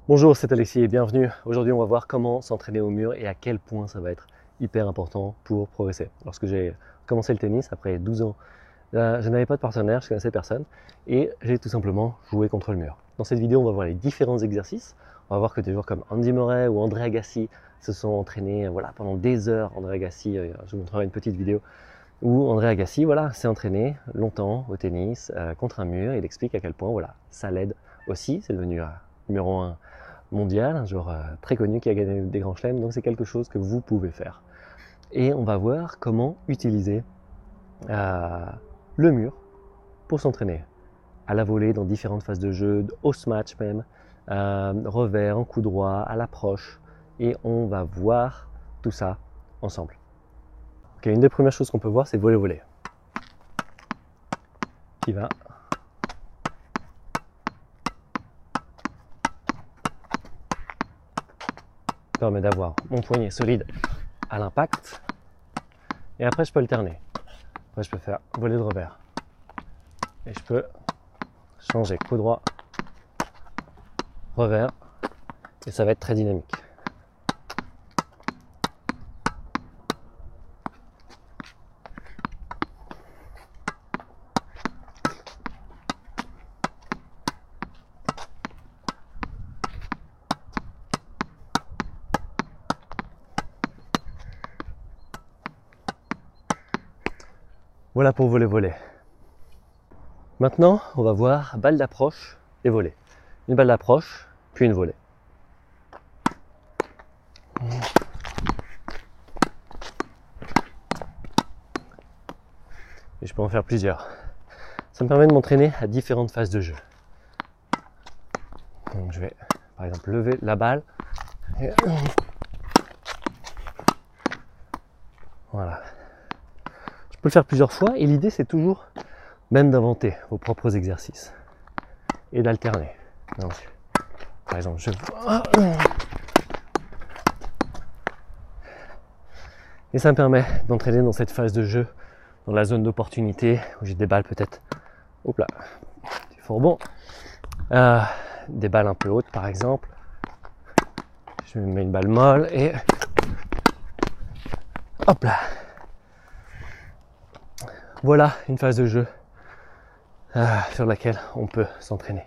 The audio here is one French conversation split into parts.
Bonjour, c'est Alexis et bienvenue. Aujourd'hui, on va voir comment s'entraîner au mur et à quel point ça va être hyper important pour progresser. Lorsque j'ai commencé le tennis, après 12 ans, je n'avais pas de partenaire, je connaissais personne et j'ai tout simplement joué contre le mur. Dans cette vidéo, on va voir les différents exercices. On va voir que des joueurs comme Andy Murray ou André Agassi se sont entraînés pendant des heures. André Agassi, je vous montrerai une petite vidéo où André Agassi s'est entraîné longtemps au tennis contre un mur. Il explique à quel point ça l'aide aussi. C'est devenu numéro 1 mondial, un joueur très connu qui a gagné des grands chelems, donc c'est quelque chose que vous pouvez faire. Et on va voir comment utiliser le mur pour s'entraîner à la volée dans différentes phases de jeu, au smash même, revers, en coup droit, à l'approche, et on va voir tout ça ensemble. Okay, une des premières choses qu'on peut voir, c'est volley-volley, qui va permet d'avoir mon poignet solide à l'impact, et après je peux alterner. Après je peux faire volley de revers, et je peux changer coup droit, revers, et ça va être très dynamique. Voilà pour volley-volley. Maintenant, on va voir balle d'approche et volley. Une balle d'approche, puis une volley. Et je peux en faire plusieurs. Ça me permet de m'entraîner à différentes phases de jeu. Donc je vais, par exemple, lever la balle. Et voilà. Je peux le faire plusieurs fois et l'idée c'est toujours même d'inventer vos propres exercices et d'alterner. Donc, par exemple, et ça me permet d'entraîner dans cette phase de jeu, dans la zone d'opportunité où j'ai des balles peut-être, hop là, il faut rebond, des balles un peu hautes par exemple. Je mets une balle molle et hop là. Voilà une phase de jeu sur laquelle on peut s'entraîner.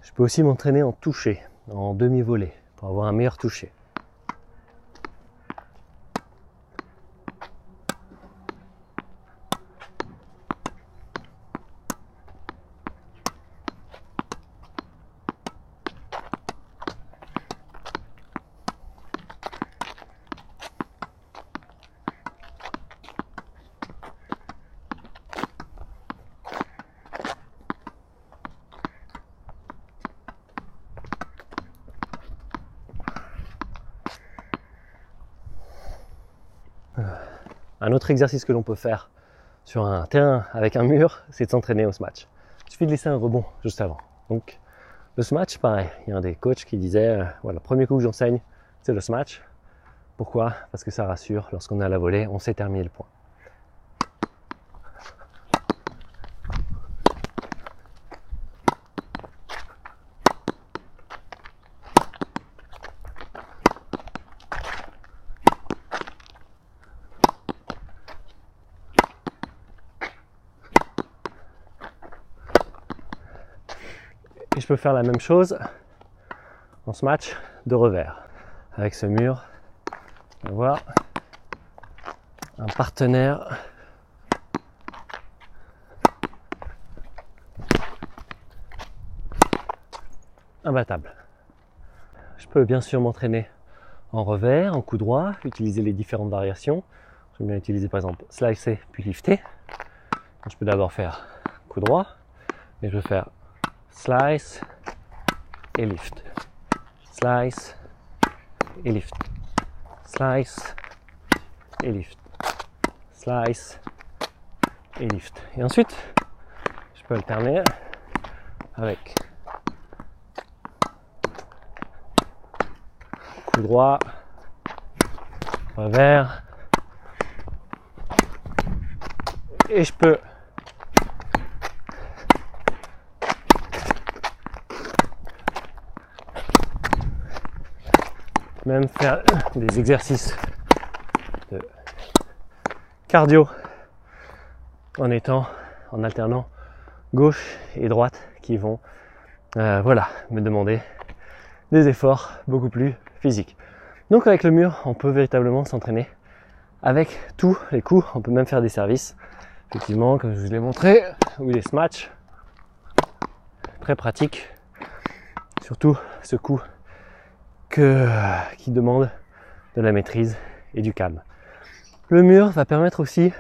Je peux aussi m'entraîner en toucher, en demi-volée, pour avoir un meilleur toucher. Un autre exercice que l'on peut faire sur un terrain avec un mur, c'est de s'entraîner au smash. Il suffit de laisser un rebond juste avant. Donc le smash, pareil, il y a un des coachs qui disait, le premier coup que j'enseigne, c'est le smash. Pourquoi? Parce que ça rassure, lorsqu'on est à la volée, on sait terminer le point. Et je peux faire la même chose en smash de revers. Avec ce mur, on va voir un partenaire imbattable. Je peux bien sûr m'entraîner en revers, en coup droit, utiliser les différentes variations. J'aime bien utiliser par exemple slicer puis lifter. Donc, je peux d'abord faire coup droit, et je vais faire slice et lift, slice et lift, slice et lift, slice et lift. Et ensuite, je peux alterner avec coup droit, revers, et je peux même faire des exercices de cardio en alternant gauche et droite qui vont me demander des efforts beaucoup plus physiques. Donc avec le mur, on peut véritablement s'entraîner avec tous les coups. On peut même faire des services, effectivement, comme je vous l'ai montré, ou des snatchs. Très pratique, surtout ce coup qui demande de la maîtrise et du calme. Le mur va permettre aussi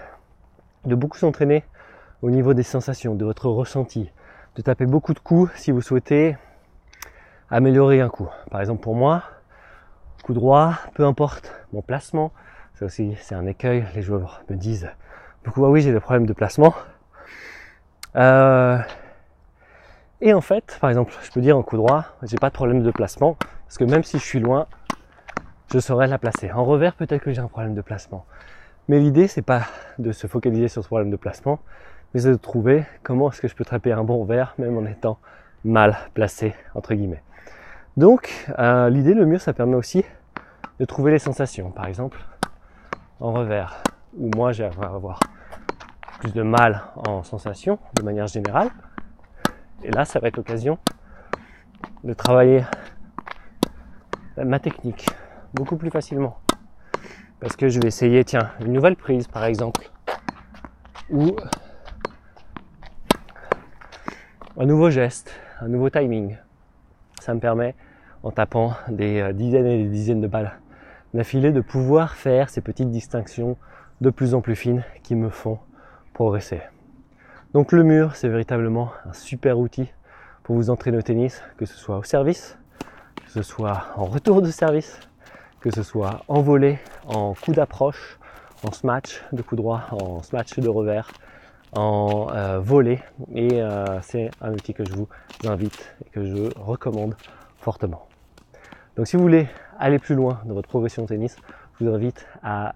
de beaucoup s'entraîner au niveau des sensations, de votre ressenti, de taper beaucoup de coups si vous souhaitez améliorer un coup. Par exemple pour moi, coup droit, peu importe mon placement, ça aussi c'est un écueil, les joueurs me disent beaucoup, ah oui j'ai des problèmes de placement. Et en fait, par exemple, je peux dire en coup droit, j'ai pas de problème de placement, parce que même si je suis loin, je saurais la placer. En revers, peut-être que j'ai un problème de placement. Mais l'idée, c'est pas de se focaliser sur ce problème de placement, mais c'est de trouver comment est-ce que je peux taper un bon revers, même en étant mal placé, entre guillemets. Donc, l'idée, le mur, ça permet aussi de trouver les sensations. Par exemple, en revers, où moi, je vais avoir plus de mal en sensation, de manière générale. Et là, ça va être l'occasion de travailler ma technique beaucoup plus facilement. Parce que je vais essayer, tiens, une nouvelle prise par exemple, ou un nouveau geste, un nouveau timing. Ça me permet, en tapant des dizaines et des dizaines de balles d'affilée, de pouvoir faire ces petites distinctions de plus en plus fines qui me font progresser. Donc le mur, c'est véritablement un super outil pour vous entraîner au tennis, que ce soit au service, que ce soit en retour de service, que ce soit en volée, en coup d'approche, en smash de coup droit, en smash de revers, en volée. Et c'est un outil que je vous invite et que je recommande fortement. Donc si vous voulez aller plus loin dans votre progression au tennis, je vous invite à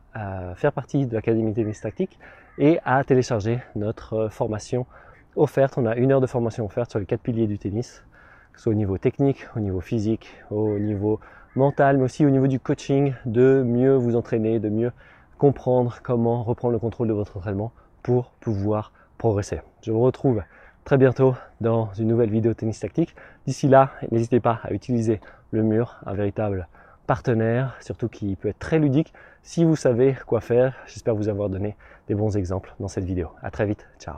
faire partie de l'Académie Tennis Tactique et à télécharger notre formation offerte. On a 1 heure de formation offerte sur les 4 piliers du tennis, que ce soit au niveau technique, au niveau physique, au niveau mental, mais aussi au niveau du coaching, de mieux vous entraîner, de mieux comprendre comment reprendre le contrôle de votre entraînement pour pouvoir progresser. Je vous retrouve très bientôt dans une nouvelle vidéo Tennis Tactique. D'ici là, n'hésitez pas à utiliser le mur, un véritable partenaire, surtout qui peut être très ludique si vous savez quoi faire. J'espère vous avoir donné des bons exemples dans cette vidéo. À très vite, ciao.